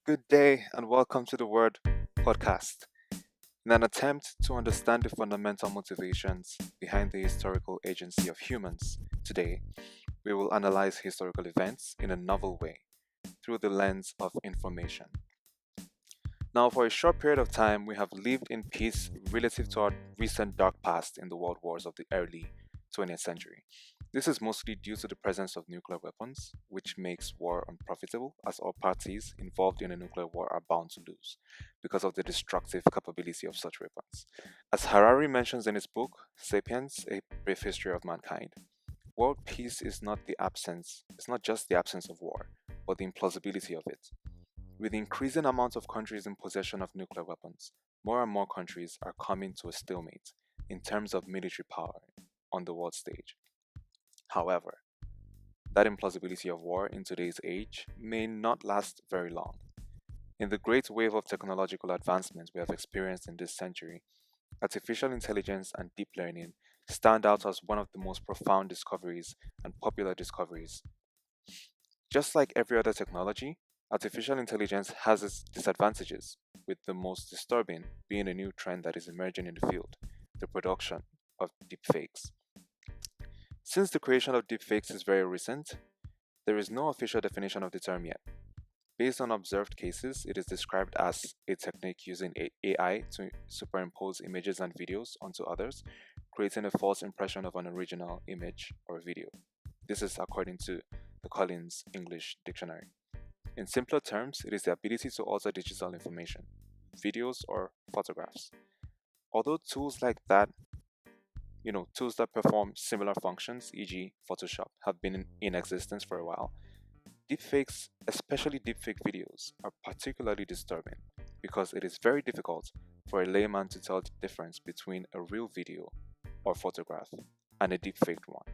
Good day and welcome to the Word podcast. In an attempt to understand the fundamental motivations behind the historical agency of humans, today we will analyze historical events in a novel way through the lens of information. Now, for a short period of time, we have lived in peace relative to our recent dark past in the world wars of the early 20th century. This is mostly due to the presence of nuclear weapons, which makes war unprofitable as all parties involved in a nuclear war are bound to lose because of the destructive capability of such weapons. As Harari mentions in his book, Sapiens, A Brief History of Mankind, world peace is not just the absence of war, but the implausibility of it. With the increasing amount of countries in possession of nuclear weapons, more and more countries are coming to a stalemate in terms of military power on the world stage. However, that implausibility of war in today's age may not last very long. In the great wave of technological advancements we have experienced in this century, artificial intelligence and deep learning stand out as one of the most profound discoveries and popular discoveries. Just like every other technology, artificial intelligence has its disadvantages, with the most disturbing being a new trend that is emerging in the field: the production of deepfakes. Since the creation of deepfakes is very recent, there is no official definition of the term yet. Based on observed cases, it is described as a technique using AI to superimpose images and videos onto others, creating a false impression of an original image or video. This is according to the Collins English Dictionary. In simpler terms, it is the ability to alter digital information, videos or photographs. Although tools like that, tools that perform similar functions, e.g., Photoshop, have been in existence for a while, deepfakes, especially deepfake videos, are particularly disturbing because it is very difficult for a layman to tell the difference between a real video or photograph and a deepfaked one.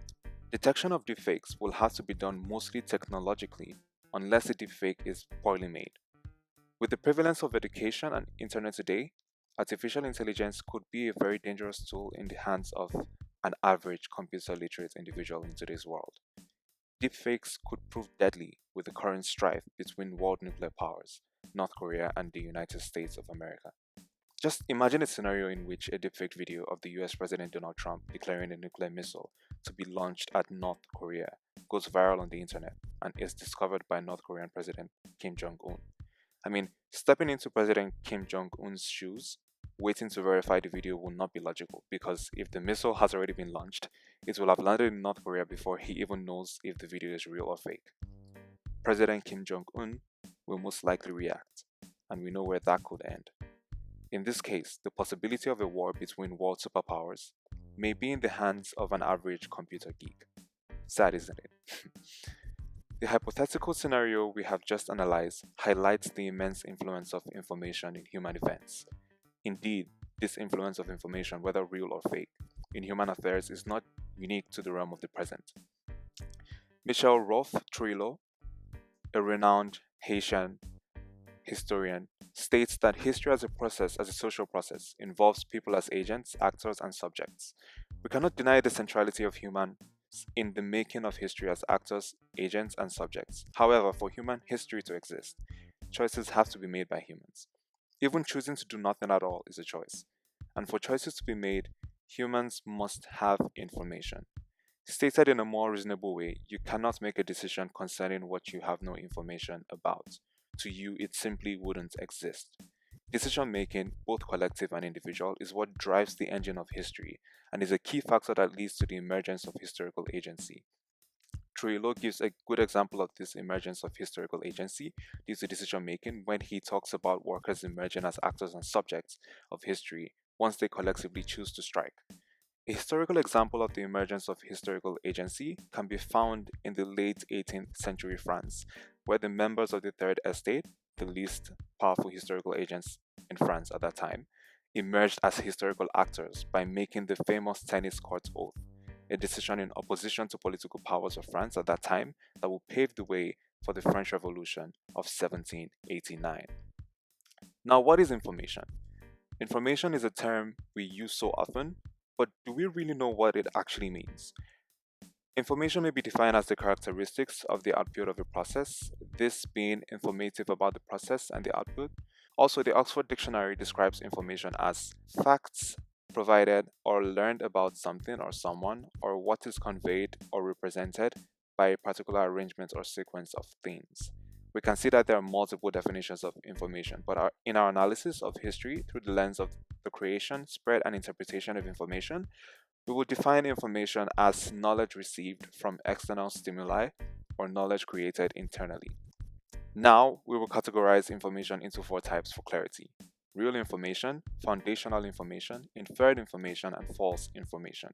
Detection of deepfakes will have to be done mostly technologically unless a deepfake is poorly made. With the prevalence of education and internet today, artificial intelligence could be a very dangerous tool in the hands of an average computer literate individual in today's world. Deepfakes could prove deadly with the current strife between world nuclear powers, North Korea and the United States of America. Just imagine a scenario in which a deepfake video of the US President Donald Trump declaring a nuclear missile to be launched at North Korea goes viral on the internet and is discovered by North Korean President Kim Jong un. Stepping into President Kim Jong un's shoes, waiting to verify the video will not be logical because if the missile has already been launched, it will have landed in North Korea before he even knows if the video is real or fake. President Kim Jong un will most likely react, and we know where that could end. In this case, the possibility of a war between world superpowers may be in the hands of an average computer geek. Sad, isn't it? The hypothetical scenario we have just analyzed highlights the immense influence of information in human events. Indeed, this influence of information, whether real or fake, in human affairs is not unique to the realm of the present. Michel Rolph-Trujillo, a renowned Haitian historian, states that history as a social process, involves people as agents, actors, and subjects. We cannot deny the centrality of humans in the making of history as actors, agents, and subjects. However, for human history to exist, choices have to be made by humans. Even choosing to do nothing at all is a choice. And for choices to be made, humans must have information. Stated in a more reasonable way, you cannot make a decision concerning what you have no information about. To you, it simply wouldn't exist. Decision making, both collective and individual, is what drives the engine of history and is a key factor that leads to the emergence of historical agency. Trujillo gives a good example of this emergence of historical agency due to decision making when he talks about workers emerging as actors and subjects of history once they collectively choose to strike. A historical example of the emergence of historical agency can be found in the late 18th century France, where the members of the Third Estate, the least powerful historical agents in France at that time, emerged as historical actors by making the famous tennis court oath, a decision in opposition to political powers of France at that time that would pave the way for the French Revolution of 1789. Now, what is information? Information is a term we use so often, but do we really know what it actually means? Information may be defined as the characteristics of the output of a process, this being informative about the process and the output. Also, the Oxford Dictionary describes information as facts provided or learned about something or someone, or what is conveyed or represented by a particular arrangement or sequence of things. We can see that there are multiple definitions of information, but in our analysis of history through the lens of the creation, spread, and interpretation of information, we will define information as knowledge received from external stimuli or knowledge created internally. Now, we will categorize information into four types for clarity: real information, foundational information, inferred information, and false information.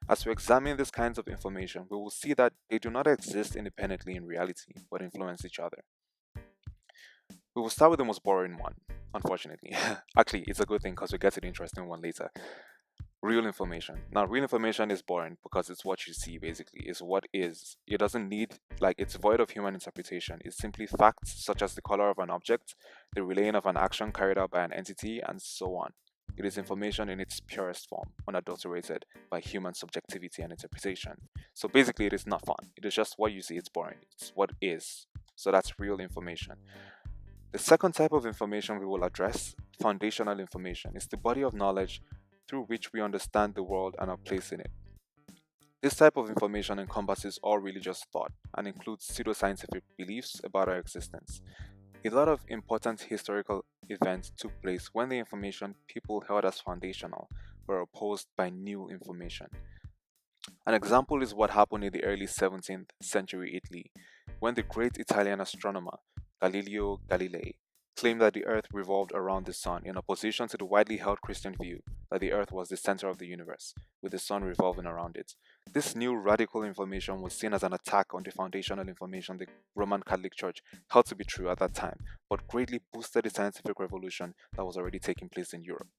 As we examine these kinds of information, we will see that they do not exist independently in reality, but influence each other. We will start with the most boring one, unfortunately. Actually, it's a good thing because we get to the interesting one later. Real information. Now, real information is boring because it's what you see, basically. It's what is. It doesn't need, it's void of human interpretation. It's simply facts such as the color of an object, the relaying of an action carried out by an entity, and so on. It is information in its purest form, unadulterated by human subjectivity and interpretation. So basically, it is not fun. It is just what you see, it's boring. It's what is. So that's real information. The second type of information we will address, foundational information, is the body of knowledge through which we understand the world and our place in it. This type of information encompasses all religious thought and includes pseudoscientific beliefs about our existence. A lot of important historical events took place when the information people held as foundational were opposed by new information. An example is what happened in the early 17th century Italy, when the great Italian astronomer Galileo Galilei claimed that the earth revolved around the sun in opposition to the widely held Christian view that the earth was the center of the universe, with the sun revolving around it. This new radical information was seen as an attack on the foundational information the Roman Catholic Church held to be true at that time, but greatly boosted the scientific revolution that was already taking place in Europe.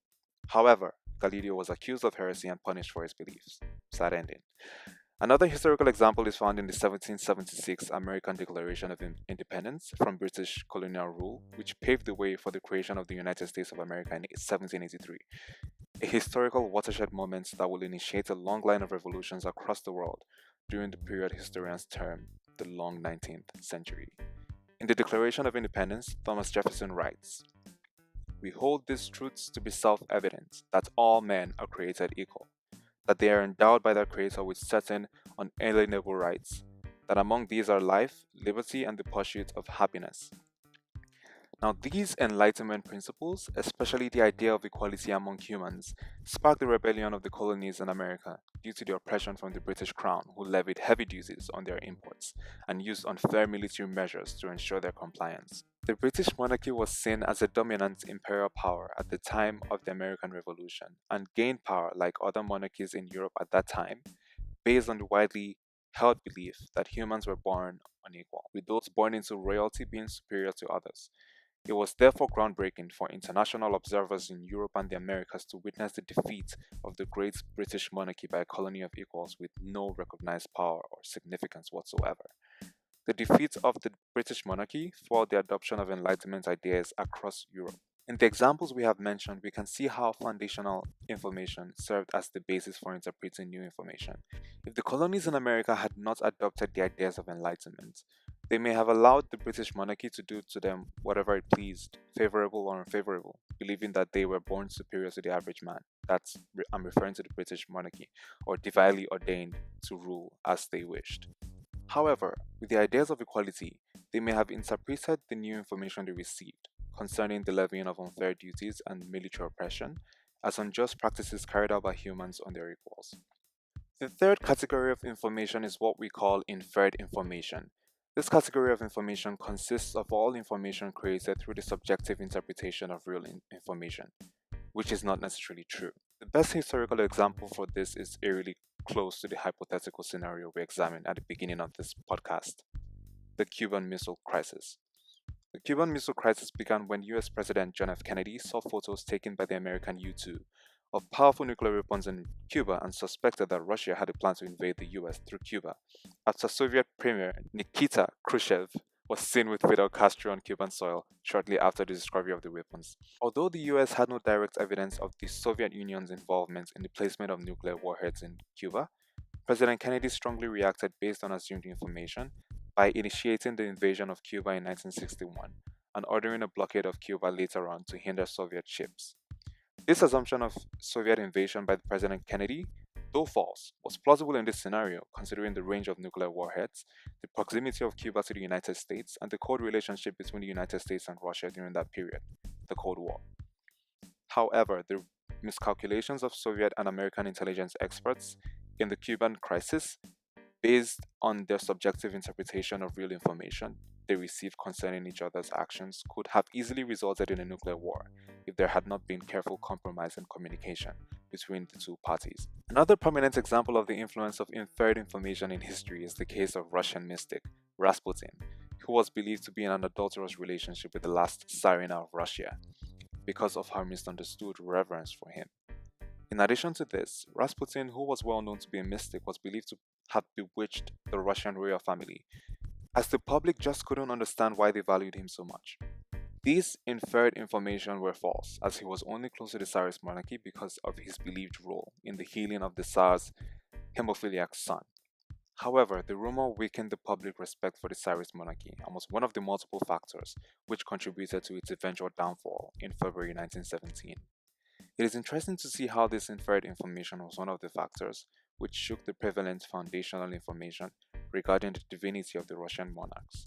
However, Galileo was accused of heresy and punished for his beliefs. Sad ending. Another historical example is found in the 1776 American Declaration of Independence from British colonial rule, which paved the way for the creation of the United States of America in 1783, a historical watershed moment that will initiate a long line of revolutions across the world during the period historians term the long 19th century. In the Declaration of Independence, Thomas Jefferson writes, "We hold these truths to be self-evident, that all men are created equal, that they are endowed by their Creator with certain unalienable rights, that among these are life, liberty, and the pursuit of happiness." Now, these Enlightenment principles, especially the idea of equality among humans, sparked the rebellion of the colonies in America due to the oppression from the British Crown, who levied heavy duties on their imports and used unfair military measures to ensure their compliance. The British monarchy was seen as a dominant imperial power at the time of the American Revolution and gained power like other monarchies in Europe at that time, based on the widely held belief that humans were born unequal, with those born into royalty being superior to others. It was therefore groundbreaking for international observers in Europe and the Americas to witness the defeat of the great British monarchy by a colony of equals with no recognized power or significance whatsoever. The defeat of the British monarchy followed the adoption of Enlightenment ideas across Europe. In the examples we have mentioned, we can see how foundational information served as the basis for interpreting new information. If the colonies in America had not adopted the ideas of Enlightenment, they may have allowed the British monarchy to do to them whatever it pleased, favorable or unfavorable, believing that they were born superior to the average man. I'm referring to the British monarchy, or divinely ordained to rule as they wished. However, with the ideas of equality, they may have interpreted the new information they received concerning the levying of unfair duties and military oppression as unjust practices carried out by humans on their equals. The third category of information is what we call inferred information. This category of information consists of all information created through the subjective interpretation of real information, which is not necessarily true. The best historical example for this is eerily close to the hypothetical scenario we examined at the beginning of this podcast: the Cuban Missile Crisis. The Cuban Missile Crisis began when US President John F. Kennedy saw photos taken by the American U-2 of powerful nuclear weapons in Cuba and suspected that Russia had a plan to invade the US through Cuba, after Soviet Premier Nikita Khrushchev was seen with Fidel Castro on Cuban soil shortly after the discovery of the weapons. Although the US had no direct evidence of the Soviet Union's involvement in the placement of nuclear warheads in Cuba, President Kennedy strongly reacted based on assumed information by initiating the invasion of Cuba in 1961 and ordering a blockade of Cuba later on to hinder Soviet ships. This assumption of Soviet invasion by President Kennedy, though false, was plausible in this scenario considering the range of nuclear warheads, the proximity of Cuba to the United States, and the cold relationship between the United States and Russia during that period, the Cold War. However, the miscalculations of Soviet and American intelligence experts in the Cuban crisis, based on their subjective interpretation of real information they received concerning each other's actions, could have easily resulted in a nuclear war if there had not been careful compromise and communication between the two parties. Another prominent example of the influence of inferred information in history is the case of Russian mystic Rasputin, who was believed to be in an adulterous relationship with the last Tsarina of Russia because of her misunderstood reverence for him. In addition to this, Rasputin, who was well known to be a mystic, was believed to have bewitched the Russian royal family, as the public just couldn't understand why they valued him so much. These inferred information were false, as he was only close to the Tsarist monarchy because of his believed role in the healing of the Tsar's hemophiliac son. However, the rumor weakened the public respect for the Tsarist monarchy and was one of the multiple factors which contributed to its eventual downfall in February 1917. It is interesting to see how this inferred information was one of the factors which shook the prevalent foundational information regarding the divinity of the Russian monarchs.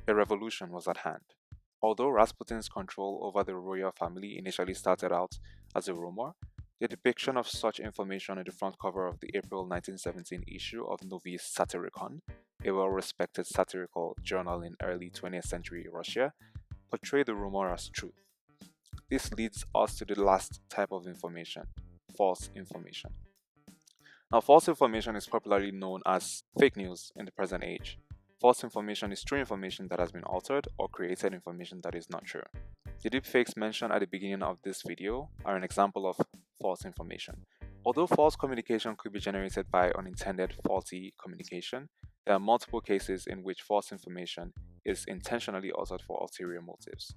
A revolution was at hand. Although Rasputin's control over the royal family initially started out as a rumor, the depiction of such information in the front cover of the April 1917 issue of Novy Satyricon, a well-respected satirical journal in early 20th century Russia, portrayed the rumor as truth. This leads us to the last type of information, false information. Now, false information is popularly known as fake news in the present age. False information is true information that has been altered or created information that is not true. The deepfakes mentioned at the beginning of this video are an example of false information. Although false communication could be generated by unintended faulty communication, there are multiple cases in which false information is intentionally altered for ulterior motives.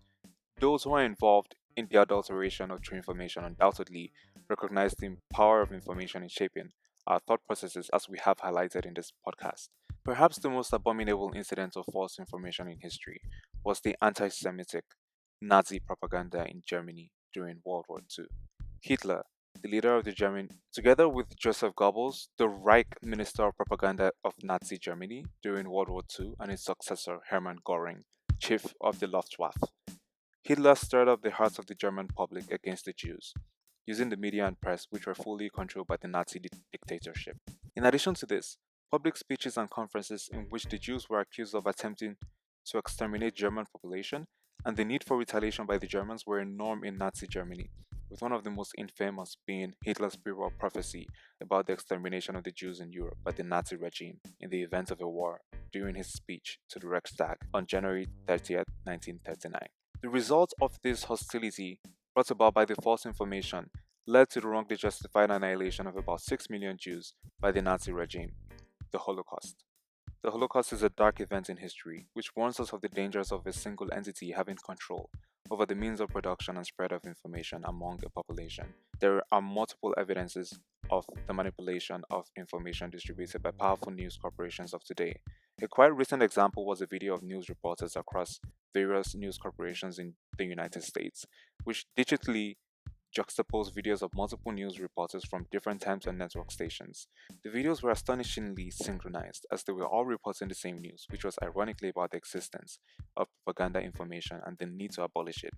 Those who are involved in the adulteration of true information undoubtedly recognize the power of information in shaping our thought processes, as we have highlighted in this podcast. Perhaps the most abominable incident of false information in history was the anti-Semitic Nazi propaganda in Germany during World War II. Hitler, the leader of the German, together with Joseph Goebbels, the Reich Minister of Propaganda of Nazi Germany during World War II, and his successor Hermann Göring, chief of the Luftwaffe. Hitler stirred up the hearts of the German public against the Jews, using the media and press, which were fully controlled by the Nazi dictatorship. In addition to this, public speeches and conferences in which the Jews were accused of attempting to exterminate German population and the need for retaliation by the Germans were a norm in Nazi Germany, with one of the most infamous being Hitler's pre-war prophecy about the extermination of the Jews in Europe by the Nazi regime in the event of a war during his speech to the Reichstag on January 30th, 1939. The result of this hostility brought about by the false information led to the wrongly justified annihilation of about 6 million Jews by the Nazi regime, the Holocaust. The Holocaust is a dark event in history which warns us of the dangers of a single entity having control over the means of production and spread of information among a population. There are multiple evidences of the manipulation of information distributed by powerful news corporations of today. A quite recent example was a video of news reporters across various news corporations in the United States, which digitally juxtaposed videos of multiple news reporters from different times and network stations. The videos were astonishingly synchronized, as they were all reporting the same news, which was ironically about the existence of propaganda information and the need to abolish it.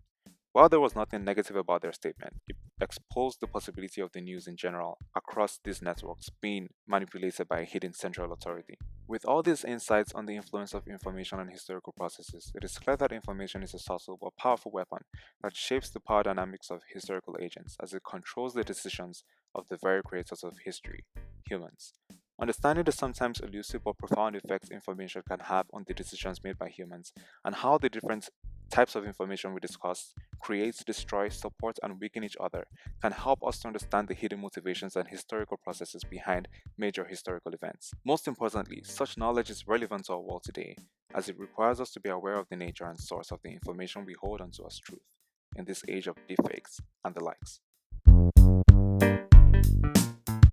While there was nothing negative about their statement, it exposed the possibility of the news in general across these networks being manipulated by a hidden central authority. With all these insights on the influence of information on historical processes, it is clear that information is a subtle but powerful weapon that shapes the power dynamics of historical agents as it controls the decisions of the very creators of history, humans. Understanding the sometimes elusive but profound effects information can have on the decisions made by humans and how the different types of information we discuss create, destroy, support, and weaken each other can help us to understand the hidden motivations and historical processes behind major historical events. Most importantly, such knowledge is relevant to our world today, as it requires us to be aware of the nature and source of the information we hold onto as truth in this age of deepfakes and the likes.